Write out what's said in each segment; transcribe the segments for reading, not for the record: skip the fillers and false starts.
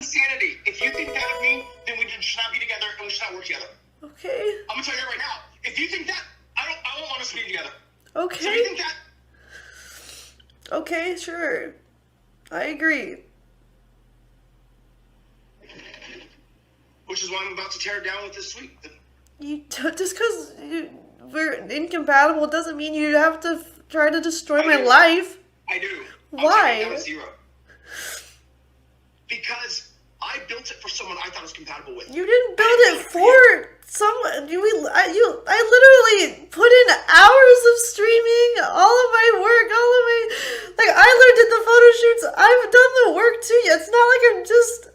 insanity. If you think that of me, then we should not be together and we should not work together. Okay. I'm gonna tell you that right now. If you think that, I won't want us to be together. Okay. So if you think that... Okay, sure. I agree. Which is why I'm about to tear it down with this tweet. Just because we're incompatible doesn't mean you have to try to destroy my life. I do. Why? I'm 0. Because I built it for someone I thought was compatible with. You didn't build it for someone. I literally put in hours of streaming, all of my work, I learned at the photo shoots. I've done the work too. It's not like I'm just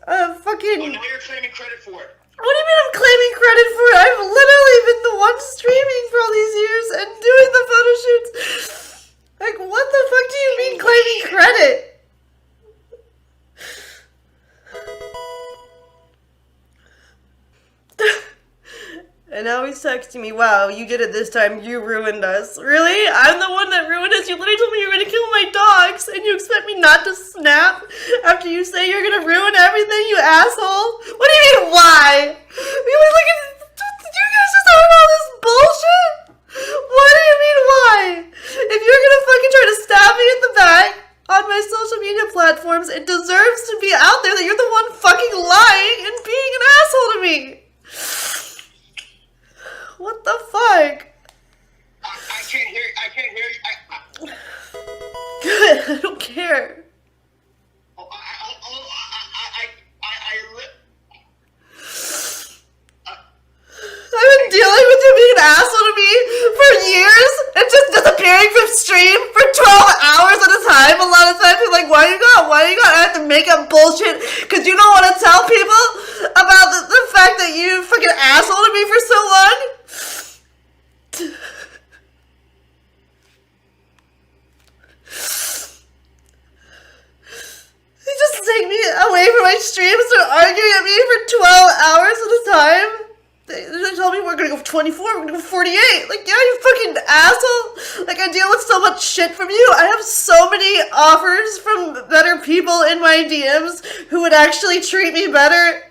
fucking... Oh, now you're claiming credit for it. What do you mean I'm claiming credit for it? I've literally been the one streaming for all these years and doing the photo shoots. Like, what the fuck do you mean claiming credit? And now he's texting me, wow, you did it this time, you ruined us. Really? I'm the one that ruined us? You literally told me you were gonna kill my dogs, and you expect me not to snap after you say you're gonna ruin everything, you asshole? What do you mean, why? You guys just heard all this bullshit? What do you mean, why? If you're gonna fucking try to stab me in the back on my social media platforms, it deserves to be out there that you're the one fucking lying and being an asshole to me. What the fuck? I can't hear you. Good, I don't care. I've been dealing with you being an asshole to me for years and just disappearing from stream for 12 hours at a time. A lot of times you're like, why you got? I have to make up bullshit because you don't want to tell people about the fact that you fucking asshole to me for so long. You just take me away from my stream and start arguing at me for 12 hours at a time. They told me we're gonna go 24, we're gonna go 48. Like, yeah, you fucking asshole. Like, I deal with so much shit from you. I have so many offers from better people in my DMs who would actually treat me better.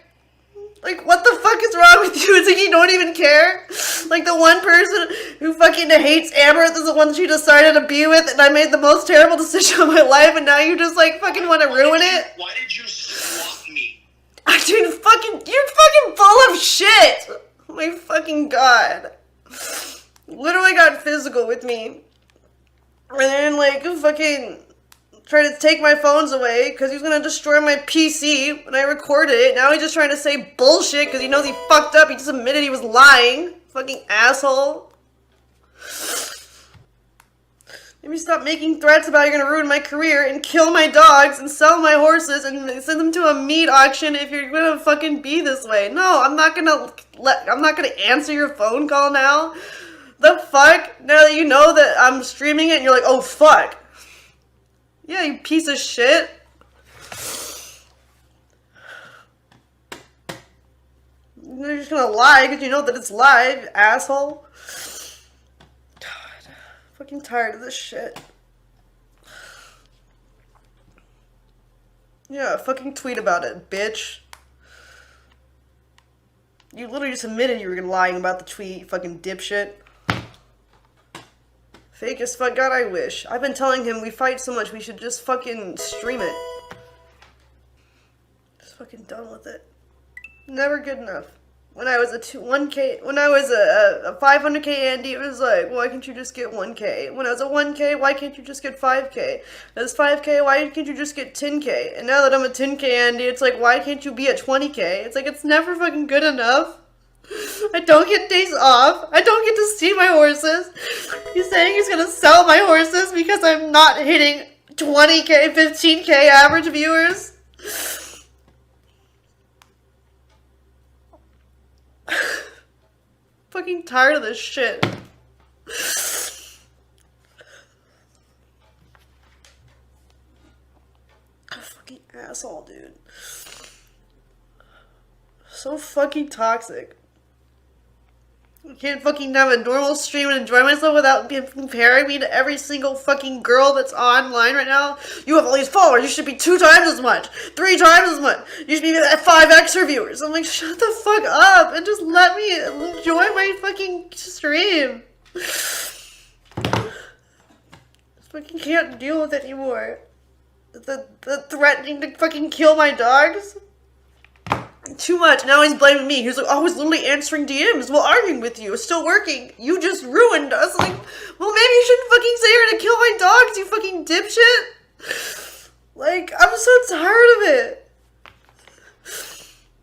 Like, what the fuck is wrong with you? It's like you don't even care? Like, the one person who fucking hates Amouranth is the one she decided to be with, and I made the most terrible decision of my life, and now you just, like, fucking want to ruin it? Why did you swap me? Dude, you're fucking full of shit! Oh my fucking god. Literally got physical with me. And then, like, fucking trying to take my phones away because he was gonna destroy my PC when I recorded it. Now he's just trying to say bullshit because he knows he fucked up. He just admitted he was lying. Fucking asshole. Maybe stop making threats about you're gonna ruin my career and kill my dogs and sell my horses and send them to a meat auction if you're gonna fucking be this way. No, I'm not gonna answer your phone call now. The fuck? Now that you know that I'm streaming it and you're like, oh fuck. Yeah, you piece of shit. You're just gonna lie because you know that it's live, asshole. God, fucking tired of this shit. Yeah, fucking tweet about it, bitch. You literally just admitted you were lying about the tweet, you fucking dipshit. Fake as fuck. God, I wish. I've been telling him we fight so much we should just fucking stream it. Just fucking done with it. Never good enough. When I was a 500k Andy, it was like, why can't you just get 1k? When I was a 1k, why can't you just get 5k? As 5k, why can't you just get 10k? And now that I'm a 10k Andy, it's like, why can't you be at 20k? It's like, it's never fucking good enough. I don't get days off. I don't get to see my horses. He's saying he's gonna sell my horses because I'm not hitting 20k, 15k average viewers. Fucking tired of this shit. Fucking asshole, dude. So fucking toxic. I can't fucking have a normal stream and enjoy myself without comparing me to every single fucking girl that's online right now. You have all these followers. You should be 2 times as much. 3 times as much. You should be at 5x reviewers. I'm like, shut the fuck up and just let me enjoy my fucking stream. I fucking can't deal with it anymore. The threatening to fucking kill my dogs. Too much. Now he's blaming me. He's like, oh, I was literally answering DMs while arguing with you. It's still working. You just ruined us. Like, well, maybe you shouldn't fucking say you're gonna kill my dogs, you fucking dipshit. Like, I'm so tired of it.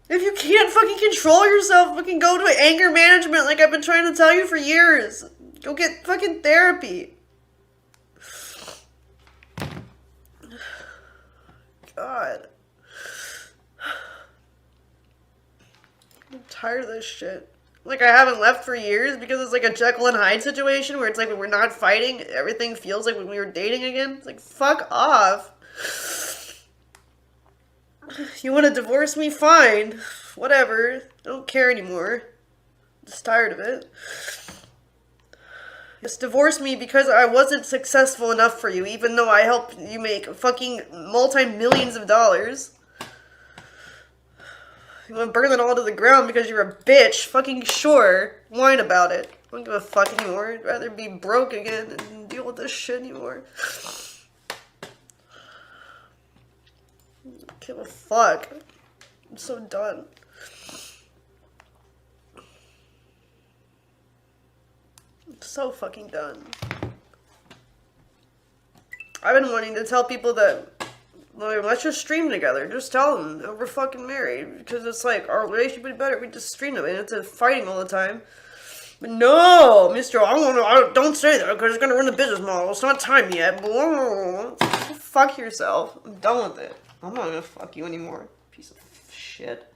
If you can't fucking control yourself, fucking go to anger management like I've been trying to tell you for years. Go get fucking therapy. God. I'm tired of this shit. Like, I haven't left for years because it's like a Jekyll and Hyde situation where it's like when we're not fighting, everything feels like when we were dating again. It's like, fuck off. You want to divorce me? Fine. Whatever. I don't care anymore. I'm just tired of it. Just divorce me because I wasn't successful enough for you, even though I helped you make fucking multi-millions of dollars. You want to burn it all to the ground because you're a bitch? Fucking sure. Whine about it. I don't give a fuck anymore. I'd rather be broke again and deal with this shit anymore. I don't give a fuck. I'm so done. I'm so fucking done. I've been wanting to tell people that, like, let's just stream together. Just tell them that we're fucking married. Because it's like, our relationship would be better if we just stream them. And it's fighting all the time. But no, mister, don't say that because it's going to ruin the business model. It's not time yet. Fuck yourself. I'm done with it. I'm not going to fuck you anymore. Piece of shit.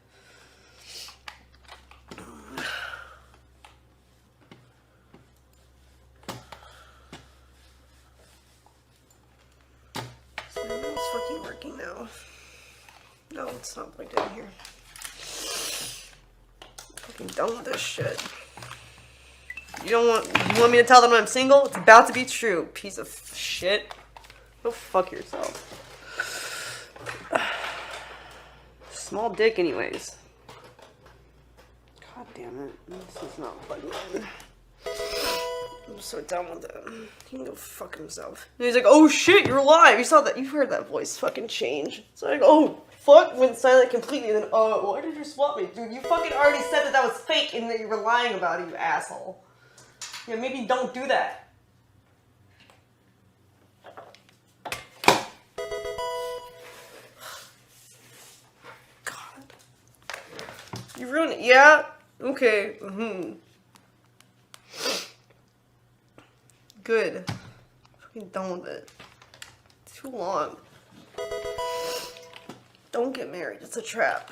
It's fucking working now. No, it's not plugged in here. I'm fucking done with this shit. You want me to tell them I'm single? It's about to be true, piece of shit. Go fuck yourself. Small dick anyways. God damn it. This is not plugged in. I'm so done with it. He can go fuck himself. And he's like, oh shit, you're alive. You saw that. You heard that voice fucking change. It's like, oh, fuck, went silent completely. Then, oh, why did you swap me? Dude, you fucking already said that was fake and that you were lying about it, you asshole. Yeah, maybe don't do that. God. You ruined it. Yeah? Okay. Good. Fucking done with it. Too long. Don't get married. It's a trap.